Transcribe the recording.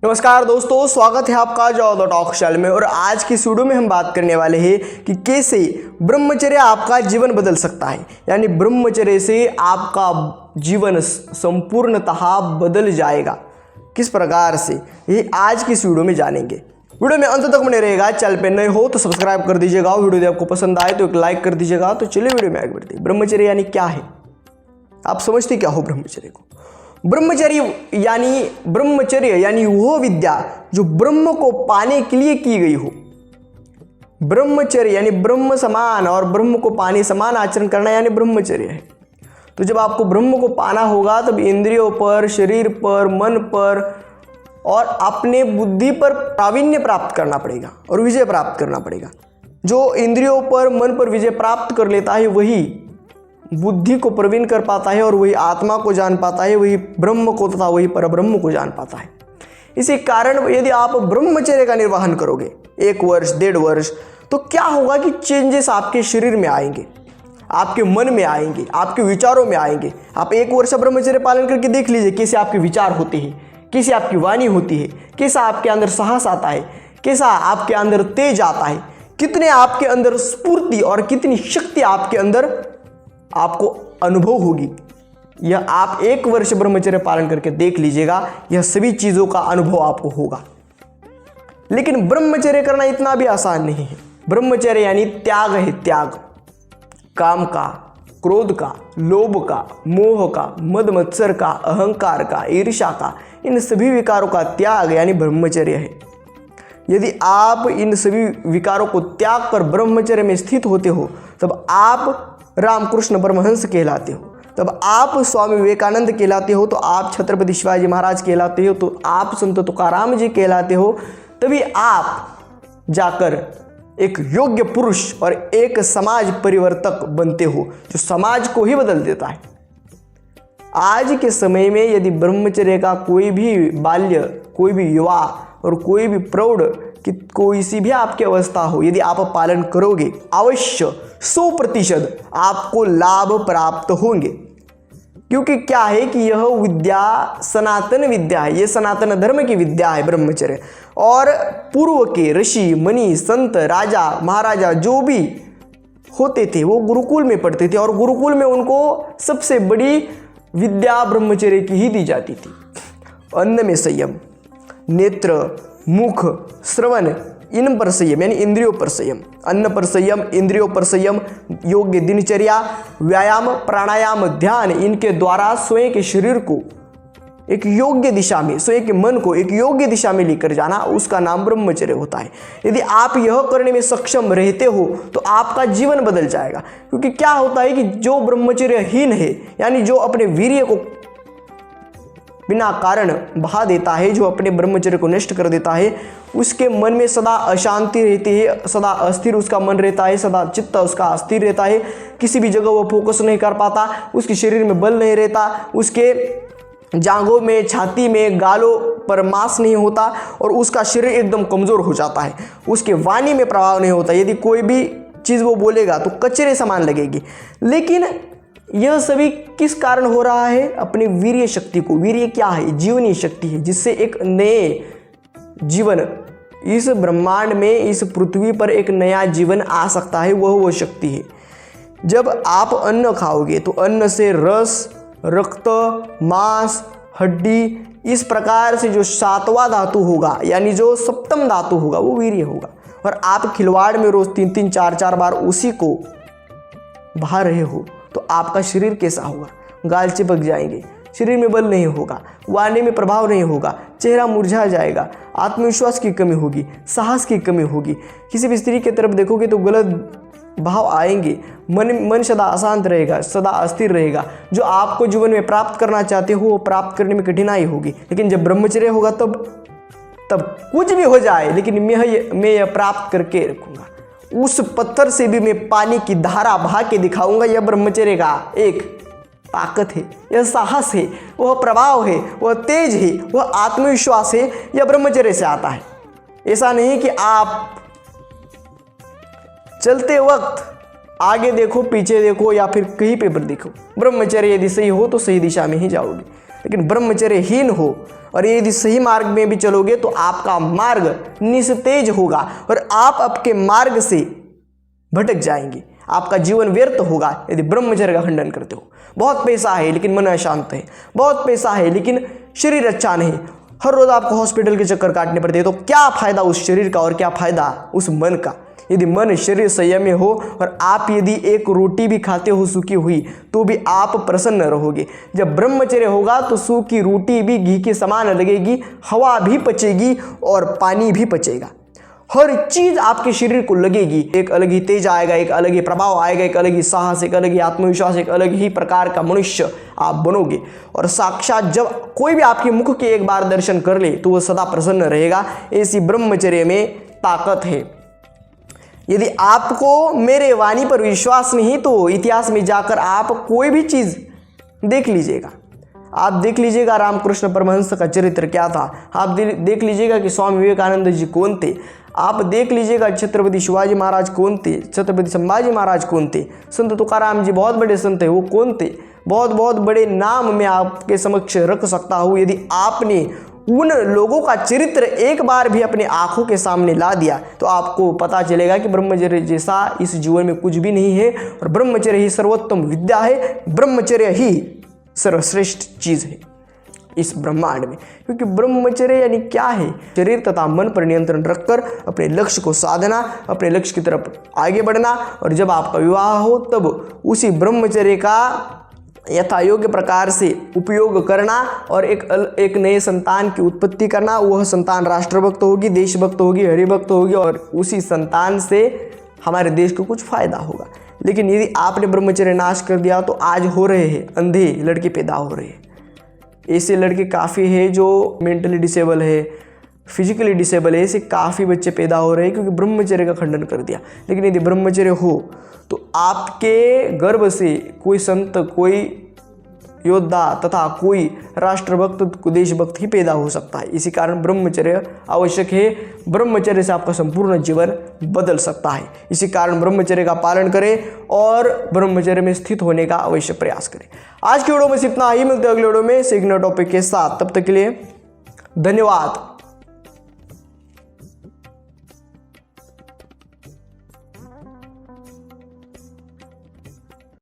नमस्कार दोस्तों, स्वागत है आपका जो टॉक चैनल में। और आज की वीडियो में हम बात करने वाले हैं कि कैसे ब्रह्मचर्य आपका जीवन बदल सकता है। यानी ब्रह्मचर्य से आपका जीवन संपूर्णतः बदल जाएगा। किस प्रकार से, ये आज की वीडियो में जानेंगे। वीडियो में अंत तक बने रहेगा। चैनल पे नए हो तो सब्सक्राइब कर दीजिएगा। वीडियो यदि आपको पसंद आए तो एक लाइक कर दीजिएगा। तो चलिए वीडियो में आगे बढ़ते हैं। ब्रह्मचर्य यानी क्या है, आप समझते क्या हो ब्रह्मचर्य को? ब्रह्मचर्य यानी वह विद्या जो ब्रह्म को पाने के लिए की गई हो। ब्रह्मचर्य यानी ब्रह्म समान और ब्रह्म को पाने समान आचरण करना यानी ब्रह्मचर्य है। तो जब आपको ब्रह्म को पाना होगा तब इंद्रियों पर, शरीर पर, मन पर और अपने बुद्धि पर प्रावीण्य प्राप्त करना पड़ेगा और विजय प्राप्त करना पड़ेगा। जो इंद्रियों पर, मन पर विजय प्राप्त कर लेता है वही बुद्धि को प्रवीण कर पाता है और वही आत्मा को जान पाता है, वही ब्रह्म को तथा वही परब्रह्म को जान पाता है। इसी कारण यदि आप ब्रह्मचर्य का निर्वहन करोगे 1 वर्ष, 1.5 वर्ष, तो क्या होगा कि चेंजेस आपके शरीर में आएंगे, आपके मन में आएंगे, आपके विचारों में आएंगे। आप 1 वर्ष ब्रह्मचर्य पालन करके देख लीजिए कैसे आपके विचार होते हैं, कैसे आपकी वाणी होती है, कैसा आपके अंदर साहस आता है, कैसा आपके अंदर तेज आता है, कितने आपके अंदर स्फूर्ति और कितनी शक्ति आपके अंदर आपको अनुभव होगी। यह आप 1 वर्ष ब्रह्मचर्य पालन करके देख लीजिएगा, यह सभी चीजों का अनुभव आपको होगा। लेकिन ब्रह्मचर्य करना इतना भी आसान नहीं है। ब्रह्मचर्य यानी त्याग है, त्याग काम का, क्रोध का, लोभ का, मोह का, मद मत्सर का, अहंकार का, ईर्ष्या का, इन सभी विकारों का त्याग यानी ब्रह्मचर्य है। यदि आप इन सभी विकारों को त्याग कर ब्रह्मचर्य में स्थित होते हो तब आप रामकृष्ण परमहंस कहलाते हो, तब आप स्वामी विवेकानंद कहलाते हो, तो आप छत्रपति शिवाजी महाराज कहलाते हो, तो आप संत तुकाराम जी कहलाते हो। तभी आप जाकर एक योग्य पुरुष और एक समाज परिवर्तक बनते हो जो समाज को ही बदल देता है। आज के समय में यदि ब्रह्मचर्य का कोई भी बाल्य, कोई भी युवा और कोई भी प्रौढ़ कि कोई सी भी आपकी अवस्था हो, यदि आप पालन करोगे अवश्य 100% आपको लाभ प्राप्त होंगे। क्योंकि क्या है कि यह विद्या सनातन विद्या है, यह सनातन धर्म की विद्या है ब्रह्मचर्य। और पूर्व के ऋषि मुनि, संत, राजा, महाराजा जो भी होते थे वो गुरुकुल में पढ़ते थे और गुरुकुल में उनको सबसे बड़ी विद्या ब्रह्मचर्य की ही दी जाती थी। अन्न में संयम, नेत्र, मुख, श्रवण, इन पर संयम यानी इंद्रियों पर संयम, अन्न पर संयम, इंद्रियों पर संयम, योग्य दिनचर्या, व्यायाम, प्राणायाम, ध्यान, इनके द्वारा स्वयं के शरीर को एक योग्य दिशा में, स्वयं के मन को एक योग्य दिशा में लेकर जाना, उसका नाम ब्रह्मचर्य होता है। यदि आप यह करने में सक्षम रहते हो तो आपका जीवन बदल जाएगा। क्योंकि क्या होता है कि जो ब्रह्मचर्यहीन है, यानी जो अपने वीर्य को बिना कारण बहा देता है, जो अपने ब्रह्मचर्य को नष्ट कर देता है, उसके मन में सदा अशांति रहती है, सदा अस्थिर उसका मन रहता है, सदा चित्त उसका अस्थिर रहता है, किसी भी जगह वो फोकस नहीं कर पाता, उसके शरीर में बल नहीं रहता, उसके जांघों में, छाती में, गालों पर मांस नहीं होता और उसका शरीर एकदम कमज़ोर हो जाता है, उसके वाणी में प्रभाव नहीं होता। यदि कोई भी चीज़ वो बोलेगा तो कचरे समान लगेगी। लेकिन यह सभी किस कारण हो रहा है? अपनी वीर्य शक्ति को। वीर्य क्या है? जीवनी शक्ति है, जिससे एक नए जीवन इस ब्रह्मांड में, इस पृथ्वी पर एक नया जीवन आ सकता है। वह शक्ति है। जब आप अन्न खाओगे तो अन्न से रस, रक्त, मांस, हड्डी, इस प्रकार से जो 7वां धातु होगा यानी जो सप्तम धातु होगा वो वीर्य होगा। और आप खिलवाड़ में रोज 3-3, 4-4 बार उसी को बहा रहे हो तो आपका शरीर कैसा होगा? गाल चिपक जाएंगे, शरीर में बल नहीं होगा, वाणी में प्रभाव नहीं होगा, चेहरा मुरझा जाएगा, आत्मविश्वास की कमी होगी, साहस की कमी होगी। किसी भी स्त्री की तरफ देखोगे तो गलत भाव आएंगे, मन सदा अशांत रहेगा, सदा अस्थिर रहेगा। जो आपको जीवन में प्राप्त करना चाहते हो वो प्राप्त करने में कठिनाई होगी। लेकिन जब ब्रह्मचर्य होगा तब कुछ भी हो जाए, लेकिन मैं यह प्राप्त करके रखूंगा। उस पत्थर से भी मैं पानी की धारा बहा के दिखाऊंगा। यह ब्रह्मचर्य का एक ताकत है, यह साहस है, वह प्रभाव है, वह तेज है, वह आत्मविश्वास है। यह ब्रह्मचर्य से आता है। ऐसा नहीं कि आप चलते वक्त आगे देखो, पीछे देखो या फिर कहीं पे पर देखो। ब्रह्मचर्य यदि सही हो तो सही दिशा में ही जाओगे। लेकिन ब्रह्मचर्यहीन हो और यदि सही मार्ग में भी चलोगे तो आपका मार्ग निस्तेज होगा और आप आपके मार्ग से भटक जाएंगे, आपका जीवन व्यर्थ होगा यदि ब्रह्मचर्य का खंडन करते हो। बहुत पैसा है लेकिन मन अशांत है, बहुत पैसा है लेकिन शरीर अच्छा नहीं, हर रोज आपको हॉस्पिटल के चक्कर काटने पड़ते हैं, तो क्या फायदा उस शरीर का और क्या फायदा उस मन का। यदि मन शरीर संयम में हो और आप यदि एक रोटी भी खाते हो सूखी हुई तो भी आप प्रसन्न रहोगे। जब ब्रह्मचर्य होगा तो सूखी रोटी भी घी के समान लगेगी, हवा भी पचेगी और पानी भी पचेगा, हर चीज आपके शरीर को लगेगी। एक अलग ही तेज आएगा, एक अलग ही प्रभाव आएगा, एक अलग ही साहस, एक अलग ही आत्मविश्वास, एक अलग ही प्रकार का मनुष्य आप बनोगे। और साक्षात जब कोई भी आपके मुख के एक बार दर्शन कर ले तो वह सदा प्रसन्न रहेगा। ऐसी ब्रह्मचर्य में ताकत है। यदि आपको मेरे वाणी पर विश्वास नहीं तो इतिहास में जाकर आप कोई भी चीज देख लीजिएगा। आप देख लीजिएगा रामकृष्ण परमहंस का चरित्र क्या था, आप देख लीजिएगा कि स्वामी विवेकानंद जी कौन थे, आप देख लीजिएगा छत्रपति शिवाजी महाराज कौन थे, छत्रपति संभाजी महाराज कौन थे, संत तुकाराम जी बहुत बड़े संत थे, वो कौन थे। बहुत बहुत बड़े नाम मैं आपके समक्ष रख सकता हूँ। यदि आपने उन लोगों का चरित्र एक बार भी अपने आंखों के सामने ला दिया तो आपको पता चलेगा कि ब्रह्मचर्य जैसा इस जीवन में कुछ भी नहीं है और ब्रह्मचर्य ही सर्वोत्तम विद्या है, ब्रह्मचर्य ही सर्वश्रेष्ठ चीज है इस ब्रह्मांड में। क्योंकि ब्रह्मचर्य यानी क्या है, शरीर तथा मन पर नियंत्रण रखकर अपने लक्ष्य को साधना, अपने लक्ष्य की तरफ आगे बढ़ना, और जब आपका विवाह हो तब उसी ब्रह्मचर्य का यथा योग्य प्रकार से उपयोग करना और एक नए संतान की उत्पत्ति करना। वह संतान राष्ट्रभक्त होगी, देशभक्त होगी, हरिभक्त होगी और उसी संतान से हमारे देश को कुछ फायदा होगा। लेकिन यदि आपने ब्रह्मचर्य नाश कर दिया तो आज हो रहे हैं अंधे लड़के पैदा हो रहे हैं। ऐसे लड़के काफ़ी है जो मेंटली डिसेबल है, फिजिकली डिसेबल है, ऐसे काफ़ी बच्चे पैदा हो रहे हैं क्योंकि ब्रह्मचर्य का खंडन कर दिया। लेकिन यदि ब्रह्मचर्य हो तो आपके गर्भ से कोई संत, कोई योद्धा तथा कोई राष्ट्रभक्त, देशभक्त ही पैदा हो सकता है। इसी कारण ब्रह्मचर्य आवश्यक है। ब्रह्मचर्य से आपका संपूर्ण जीवन बदल सकता है। इसी कारण ब्रह्मचर्य का पालन करें और ब्रह्मचर्य में स्थित होने का अवश्य प्रयास करें। आज की वीडियो में इतना ही, मिलते हैं अगले वीडियो में एक नए टॉपिक के साथ। तब तक के लिए धन्यवाद।